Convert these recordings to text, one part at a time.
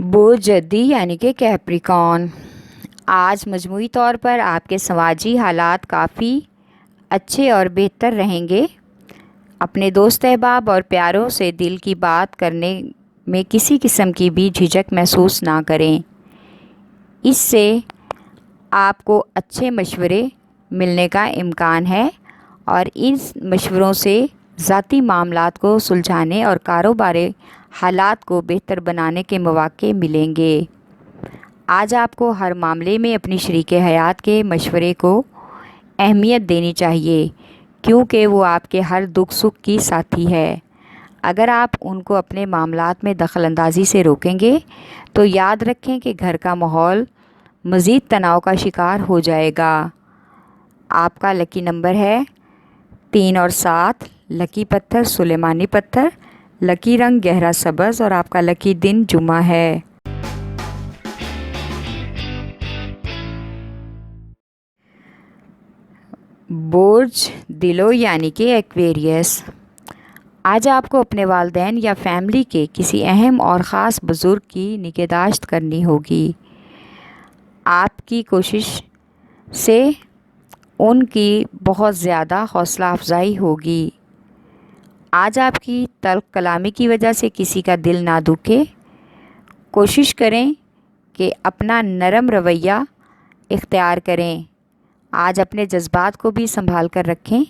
برج جدی یعنی کہ کیپریکارن، آج مجموعی طور پر آپ کے سماجی حالات کافی اچھے اور بہتر رہیں گے۔ اپنے دوست احباب اور پیاروں سے دل کی بات کرنے میں کسی قسم کی بھی جھجک محسوس نہ کریں۔ اس سے آپ کو اچھے مشورے ملنے کا امکان ہے اور ان مشوروں سے ذاتی معاملات کو سلجھانے اور کاروباری حالات کو بہتر بنانے کے مواقع ملیں گے۔ آج آپ کو ہر معاملے میں اپنی شریک حیات کے مشورے کو اہمیت دینی چاہیے، کیونکہ وہ آپ کے ہر دکھ سکھ کی ساتھی ہے۔ اگر آپ ان کو اپنے معاملات میں دخل اندازی سے روکیں گے تو یاد رکھیں کہ گھر کا ماحول مزید تناؤ کا شکار ہو جائے گا۔ آپ کا لکی نمبر ہے 3 اور 7، لکی پتھر سلیمانی پتھر، لکی رنگ گہرا سبز اور آپ کا لکی دن جمعہ ہے۔ برج دلو یعنی کہ ایکویریس، آج آپ کو اپنے والدین یا فیملی کے کسی اہم اور خاص بزرگ کی نگہداشت کرنی ہوگی۔ آپ کی کوشش سے ان کی بہت زیادہ حوصلہ افزائی ہوگی۔ آج آپ کی تلخ کلامی کی وجہ سے کسی کا دل نہ دکھے۔ کوشش کریں کہ اپنا نرم رویہ اختیار کریں۔ آج اپنے جذبات کو بھی سنبھال کر رکھیں۔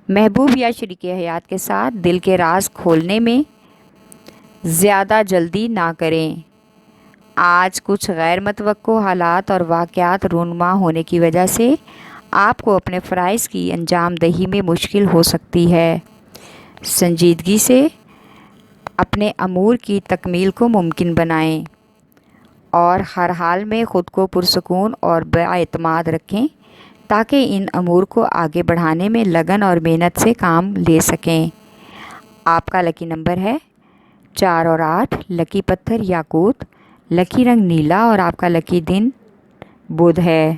محبوب یا شریک حیات کے ساتھ دل کے راز کھولنے میں زیادہ جلدی نہ کریں۔ آج کچھ غیر متوقع حالات اور واقعات رونما ہونے کی وجہ سے آپ کو اپنے فرائض کی انجام دہی میں مشکل ہو سکتی ہے۔ سنجیدگی سے اپنے امور کی تکمیل کو ممکن بنائیں اور ہر حال میں خود کو پرسکون اور بااعتماد رکھیں تاکہ ان امور کو آگے بڑھانے میں لگن اور محنت سے کام لے سکیں۔ آپ کا لکی نمبر ہے 4 اور 8، لکی پتھر یاقوت، لکی رنگ نیلا اور آپ کا لکی دن بدھ ہے۔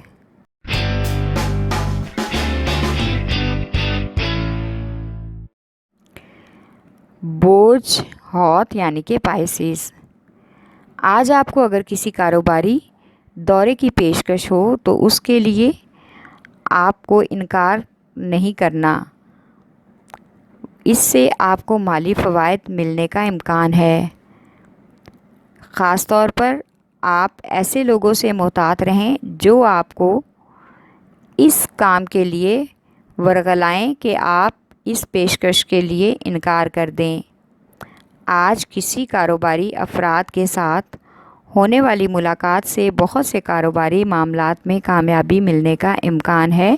برج حوت یعنی کہ پائسیس، آج آپ کو اگر کسی کاروباری دورے کی پیشکش ہو تو اس کے لیے آپ کو انکار نہیں کرنا۔ اس سے آپ کو مالی فوائد ملنے کا امکان ہے۔ خاص طور پر آپ ایسے لوگوں سے محتاط رہیں جو آپ کو اس کام کے لیے ورغلائیں کہ آپ اس پیشکش کے لیے انکار کر دیں۔ آج کسی کاروباری افراد کے ساتھ ہونے والی ملاقات سے بہت سے کاروباری معاملات میں کامیابی ملنے کا امکان ہے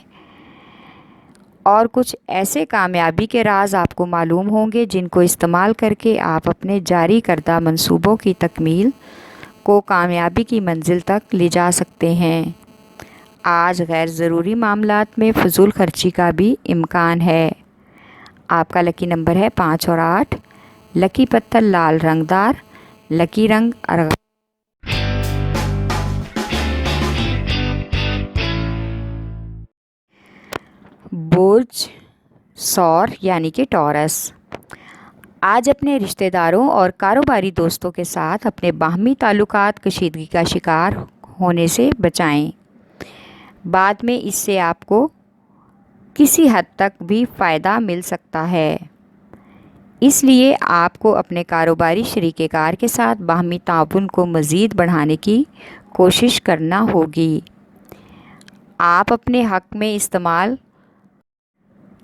اور کچھ ایسے کامیابی کے راز آپ کو معلوم ہوں گے جن کو استعمال کر کے آپ اپنے جاری کردہ منصوبوں کی تکمیل کو کامیابی کی منزل تک لے جا سکتے ہیں۔ آج غیر ضروری معاملات میں فضول خرچی کا بھی امکان ہے۔ آپ کا لکی نمبر ہے 5 اور 8، لکی پتھر لال رنگ دار، لکی رنگ ارغوان۔ برج ثور یعنی کہ ٹورس، آج اپنے رشتہ داروں اور کاروباری دوستوں کے ساتھ اپنے باہمی تعلقات کشیدگی کا شکار ہونے سے بچائیں۔ بعد میں اس سے آپ کو کسی حد تک بھی فائدہ مل سکتا ہے، اس لیے آپ کو اپنے کاروباری شریک کار کے ساتھ باہمی تعاون کو مزید بڑھانے کی کوشش کرنا ہوگی۔ آپ اپنے حق میں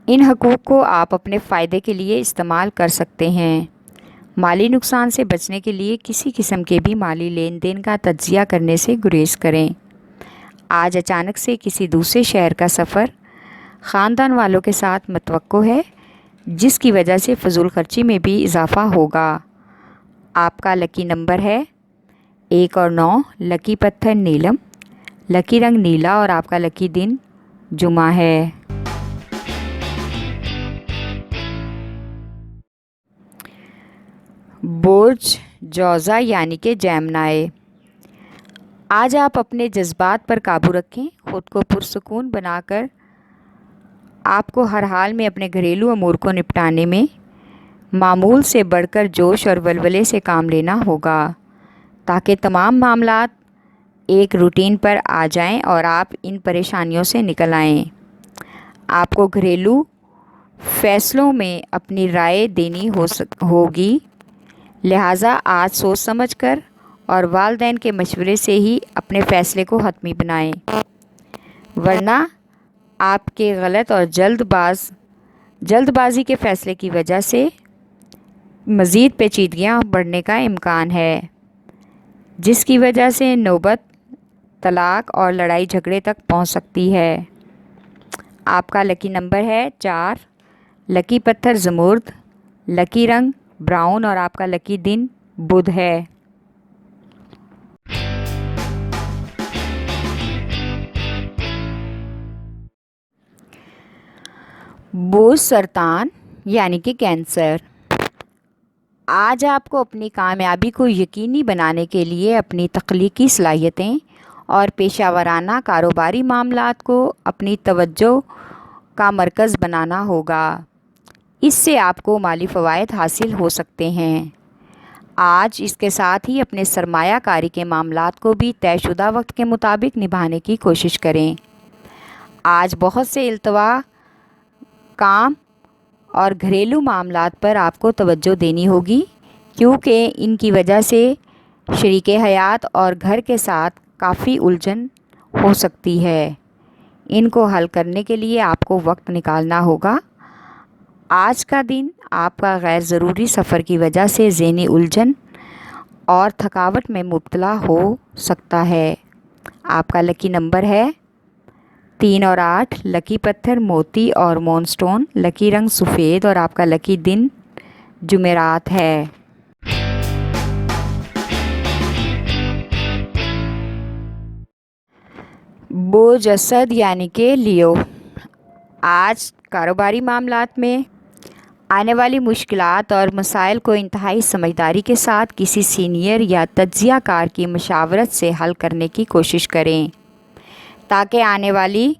ان حقوق کو آپ اپنے فائدے کے لیے استعمال کر سکتے ہیں۔ مالی نقصان سے بچنے کے لیے کسی قسم کے بھی مالی لین دین کا تجزیہ کرنے سے گریز کریں۔ آج اچانک سے کسی دوسرے شہر کا سفر خاندان والوں کے ساتھ متوقع ہے، جس کی وجہ سے فضول خرچی میں بھی اضافہ ہوگا۔ آپ کا لکی نمبر ہے 1 اور 9، لکی پتھر نیلم، لکی رنگ نیلا اور آپ کا لکی دن جمعہ ہے۔ برج جوزا یعنی کہ جیمنائی، آج آپ اپنے جذبات پر قابو رکھیں۔ خود کو پرسکون بنا کر آپ کو ہر حال میں اپنے گھریلو امور کو نپٹانے میں معمول سے بڑھ کر جوش اور ولولے سے کام لینا ہوگا۔ تاکہ تمام معاملات ایک روٹین پر آ جائیں اور آپ ان پریشانیوں سے نکل آئیں۔ آپ کو گھریلو فیصلوں میں اپنی رائے دینی ہوگی، لہٰذا آج سوچ سمجھ کر اور والدین کے مشورے سے ہی اپنے فیصلے کو حتمی بنائیں، ورنہ آپ کے غلط اور جلد بازی کے فیصلے کی وجہ سے مزید پیچیدگیاں بڑھنے کا امکان ہے، جس کی وجہ سے نوبت طلاق اور لڑائی جھگڑے تک پہنچ سکتی ہے۔ آپ کا لکی نمبر ہے 4، لکی پتھر زمرد، لکی رنگ براؤن اور آپ کا لکی دن بدھ ہے۔ بوجھ سرطان یعنی کہ کینسر۔ آج آپ کو اپنی کامیابی کو یقینی بنانے کے لیے اپنی تخلیقی صلاحیتیں اور پیشہ ورانہ کاروباری معاملات کو اپنی توجہ کا مرکز بنانا ہوگا۔ اس سے آپ کو مالی فوائد حاصل ہو سکتے ہیں۔ آج اس کے ساتھ ہی اپنے سرمایہ کاری کے معاملات کو بھی طے شدہ وقت کے مطابق نبھانے کی کوشش کریں۔ آج بہت سے التوا کام اور گھریلو معاملات پر آپ کو توجہ دینی ہوگی، کیونکہ ان کی وجہ سے شریک حیات اور گھر کے ساتھ کافی الجھن ہو سکتی ہے۔ ان کو حل کرنے کے لیے آپ کو وقت نکالنا ہوگا۔ آج کا دن آپ کا غیر ضروری سفر کی وجہ سے ذہنی الجھن اور تھکاوٹ میں مبتلا ہو سکتا ہے۔ آپ کا لکی نمبر ہے 3 اور 8، لکی پتھر موتی اور مون سٹون، لکی رنگ سفید اور آپ کا لکی دن جمعرات ہے۔ بوجھ اسد یعنی کہ لیو۔ آج کاروباری معاملات میں آنے والی مشکلات اور مسائل کو انتہائی سمجھداری کے ساتھ کسی سینئر یا تجزیہ کار کی مشاورت سے حل کرنے کی کوشش کریں، تاکہ آنے والی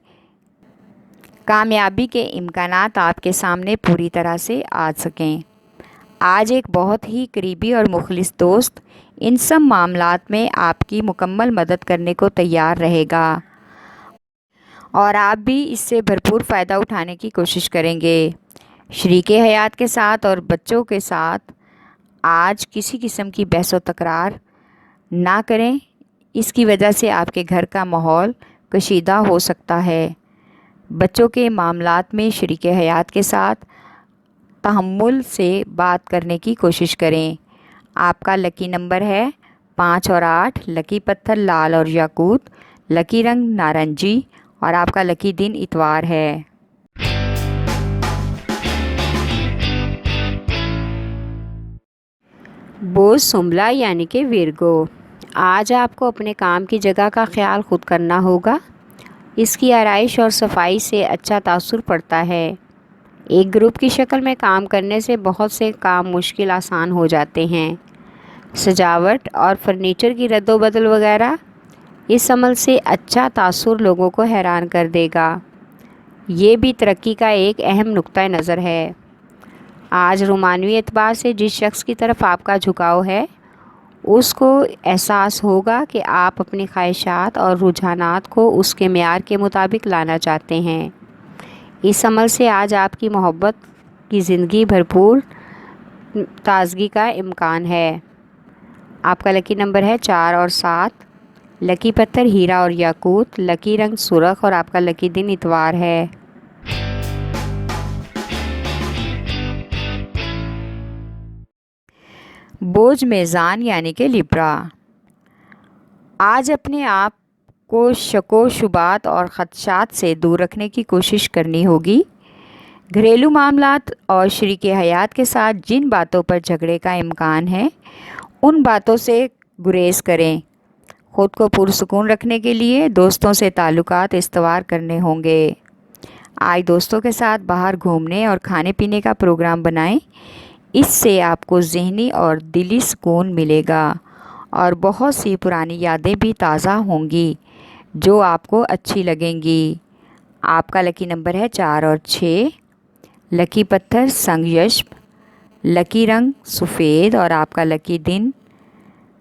کامیابی کے امکانات آپ کے سامنے پوری طرح سے آ سکیں۔ آج ایک بہت ہی قریبی اور مخلص دوست ان سب معاملات میں آپ کی مکمل مدد کرنے کو تیار رہے گا اور آپ بھی اس سے بھرپور فائدہ اٹھانے کی کوشش کریں گے۔ شریک حیات کے ساتھ اور بچوں کے ساتھ آج کسی قسم کی بحث و تکرار نہ کریں، اس کی وجہ سے آپ کے گھر کا ماحول کشیدہ ہو سکتا ہے۔ بچوں کے معاملات میں شریک حیات کے ساتھ تحمل سے بات کرنے کی کوشش کریں۔ آپ کا لکی نمبر ہے 5 اور 8، لکی پتھر لال اور یاقوت، لکی رنگ نارنجی اور آپ کا لکی دن اتوار ہے۔ بوجھ سنبلا یعنی کہ ویرگو۔ آج آپ کو اپنے کام کی جگہ کا خیال خود کرنا ہوگا۔ اس کی آرائش اور صفائی سے اچھا تاثر پڑتا ہے۔ ایک گروپ کی شکل میں کام کرنے سے بہت سے کام مشکل آسان ہو جاتے ہیں۔ سجاوٹ اور فرنیچر کی رد و بدل وغیرہ، اس عمل سے اچھا تاثر لوگوں کو حیران کر دے گا۔ یہ بھی ترقی کا ایک اہم نقطہ نظر ہے۔ آج رومانوی اعتبار سے جس شخص کی طرف آپ کا جھکاؤ ہے، اس کو احساس ہوگا کہ آپ اپنی خواہشات اور رجحانات کو اس کے معیار کے مطابق لانا چاہتے ہیں۔ اس عمل سے آج آپ کی محبت کی زندگی بھرپور تازگی کا امکان ہے۔ آپ کا لکی نمبر ہے 4 اور 7، لکی پتھر ہیرا اور یاقوت، لکی رنگ سرخ اور آپ کا لکی دن اتوار ہے۔ بوجھ میزان یعنی کہ لبرا۔ آج اپنے آپ کو شک و شبہات اور خدشات سے دور رکھنے کی کوشش کرنی ہوگی۔ گھریلو معاملات اور شریک حیات کے ساتھ جن باتوں پر جھگڑے کا امکان ہے، ان باتوں سے گریز کریں۔ خود کو پرسکون رکھنے کے لیے دوستوں سے تعلقات استوار کرنے ہوں گے۔ آج دوستوں کے ساتھ باہر گھومنے اور کھانے پینے کا پروگرام بنائیں۔ اس سے آپ کو ذہنی اور دلی سکون ملے گا اور بہت سی پرانی یادیں بھی تازہ ہوں گی جو آپ کو اچھی لگیں گی۔ آپ کا لکی نمبر ہے 4 اور 6، لکی پتھر سنگ یشب، لکی رنگ سفید اور آپ کا لکی دن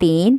3,